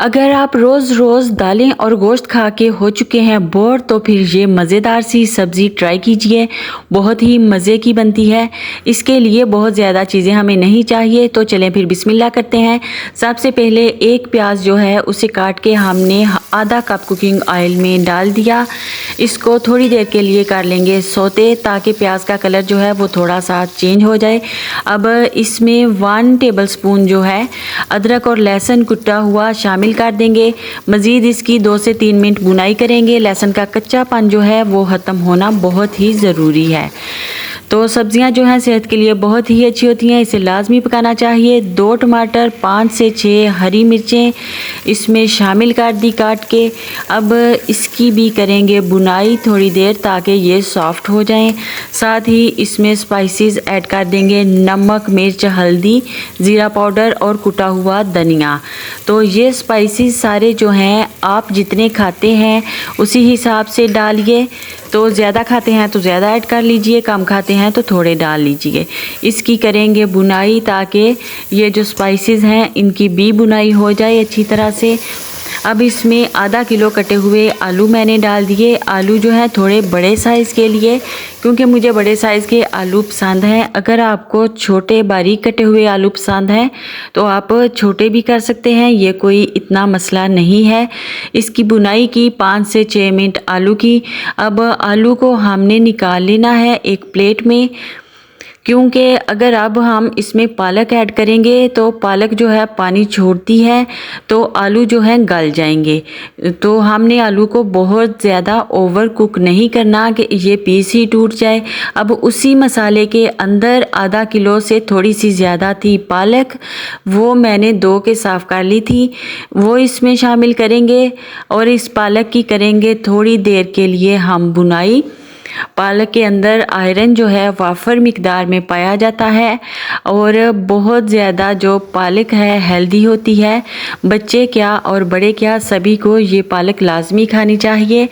अगर आप रोज़ रोज़ दालें और गोश्त खा के हो चुके हैं बोर, तो फिर ये मज़ेदार सी सब्ज़ी ट्राई कीजिए। बहुत ही मज़े की बनती है। इसके लिए बहुत ज़्यादा चीज़ें हमें नहीं चाहिए, तो चलें फिर बिस्मिल्लाह करते हैं। सबसे पहले एक प्याज जो है उसे काट के हमने आधा कप कुकिंग ऑयल में डाल दिया। इसको थोड़ी देर के लिए कर लेंगे सोते, ताकि प्याज का कलर जो है वो थोड़ा सा चेंज हो जाए। अब इसमें 1 टेबलस्पून जो है अदरक और लहसुन कुटा हुआ शामिल कर देंगे। मज़ीद इसकी 2 से 3 मिनट भुनाई करेंगे। लहसुन का कच्चापन जो है वो ख़त्म होना बहुत ही ज़रूरी है। तो सब्ज़ियां जो हैं सेहत के लिए बहुत ही अच्छी होती हैं, इसे लाजमी पकाना चाहिए। 2 टमाटर, 5 से 6 हरी मिर्चें इसमें शामिल कर दी काट के। अब इसकी भी करेंगे भुनाई थोड़ी देर, ताकि ये सॉफ्ट हो जाएं। साथ ही इसमें स्पाइसेस ऐड कर देंगे, नमक, मिर्च, हल्दी, ज़ीरा पाउडर और कुटा हुआ धनिया। तो ये स्पाइसेस सारे जो हैं आप जितने खाते हैं उसी हिसाब से डालिए। तो ज़्यादा खाते हैं तो ज़्यादा ऐड कर लीजिए, कम खाते हैं तो थोड़े डाल लीजिए। इसकी करेंगे भुनाई, ताकि ये जो स्पाइसेस हैं इनकी भी भुनाई हो जाए अच्छी तरह से। अब इसमें आधा किलो कटे हुए आलू मैंने डाल दिए। आलू जो है थोड़े बड़े साइज़ के लिए, क्योंकि मुझे बड़े साइज़ के आलू पसंद हैं। अगर आपको छोटे बारीक कटे हुए आलू पसंद हैं तो आप छोटे भी कर सकते हैं, ये कोई इतना मसला नहीं है। इसकी बुनाई की 5 से 6 मिनट आलू की। अब आलू को हमने निकाल लेना है एक प्लेट में, क्योंकि अगर अब हम इसमें पालक ऐड करेंगे तो पालक जो है पानी छोड़ती है, तो आलू जो है गल जाएंगे। तो हमने आलू को बहुत ज़्यादा ओवर कुक नहीं करना कि ये पीस ही टूट जाए। अब उसी मसाले के अंदर आधा किलो से थोड़ी सी ज़्यादा थी पालक, वो मैंने धो के साफ़ कर ली थी, वो इसमें शामिल करेंगे। और इस पालक की करेंगे थोड़ी देर के लिए हम भुनाई। पालक के अंदर आयरन जो है वाफर मिकदार में पाया जाता है, और बहुत ज़्यादा जो पालक है हेल्दी होती है। बच्चे क्या और बड़े क्या, सभी को ये पालक लाजमी खानी चाहिए।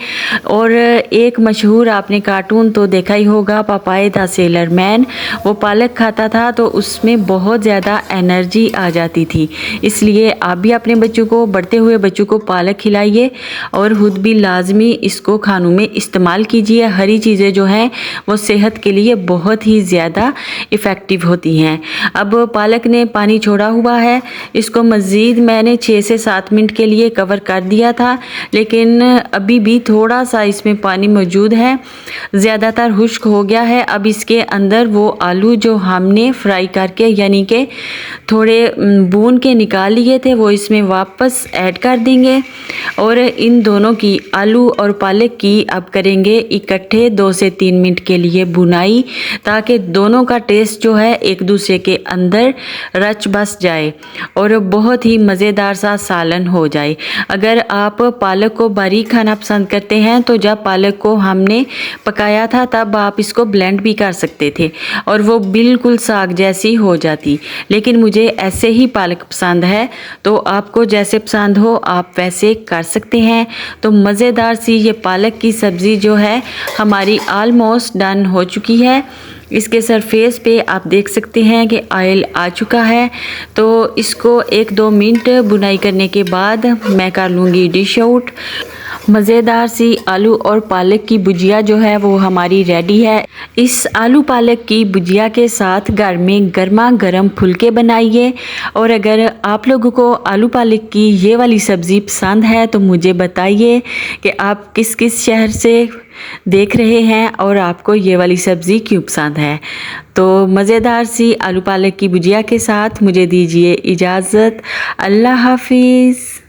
और एक मशहूर आपने कार्टून तो देखा ही होगा, पापाए द सेलर मैन, वो पालक खाता था तो उसमें बहुत ज़्यादा एनर्जी आ जाती थी। इसलिए आप भी अपने बच्चों को, बढ़ते हुए बच्चों को पालक खिलाइए, और खुद भी लाजमी इसको खानों में इस्तेमाल कीजिए। हरी चीज़ें जो हैं वो सेहत के लिए बहुत ही ज़्यादा इफ़ेक्टिव होती हैं। अब पालक ने पानी छोड़ा हुआ है, इसको मज़ीद मैंने 6 से 7 मिनट के लिए कवर कर दिया था, लेकिन अभी भी थोड़ा सा इसमें पानी मौजूद है, ज़्यादातर खुश्क हो गया है। अब इसके अंदर वो आलू जो हमने फ्राई करके यानी कि थोड़े भून के निकाल लिए थे वो इसमें वापस ऐड कर देंगे। और इन दोनों की, आलू और पालक की, अब करेंगे इकट्ठे 2 से 3 मिनट के लिए भुनाई, ताकि दोनों का टेस्ट जो है एक दूसरे के अंदर रच बस जाए और बहुत ही मज़ेदार सा सालन हो जाए। अगर आप पालक को बारीक खाना पसंद करते हैं तो जब पालक को हमने पकाया था तब आप इसको ब्लेंड भी कर सकते थे और वो बिल्कुल साग जैसी हो जाती, लेकिन मुझे ऐसे ही पालक पसंद है, तो आपको जैसे पसंद हो आप वैसे कर सकते हैं। तो मज़ेदार सी ये पालक की सब्ज़ी जो है हमारी ऑलमोस्ट डन हो चुकी है। इसके सरफेस पे आप देख सकते हैं कि ऑयल आ चुका है। तो इसको 1-2 मिनट बुनाई करने के बाद मैं कर लूँगी डिश आउट। मज़ेदार सी आलू और पालक की भुजिया जो है वो हमारी रेडी है। इस आलू पालक की भुजिया के साथ घर में गर्मा गर्म फुलके बनाइए। और अगर आप लोगों को आलू पालक की ये वाली सब्ज़ी पसंद है तो मुझे बताइए कि आप किस किस शहर से देख रहे हैं और आपको ये वाली सब्ज़ी क्यों पसंद है। तो मज़ेदार सी आलू पालक की भुजिया के साथ मुझे दीजिए इजाज़त। अल्लाह हाफिज़।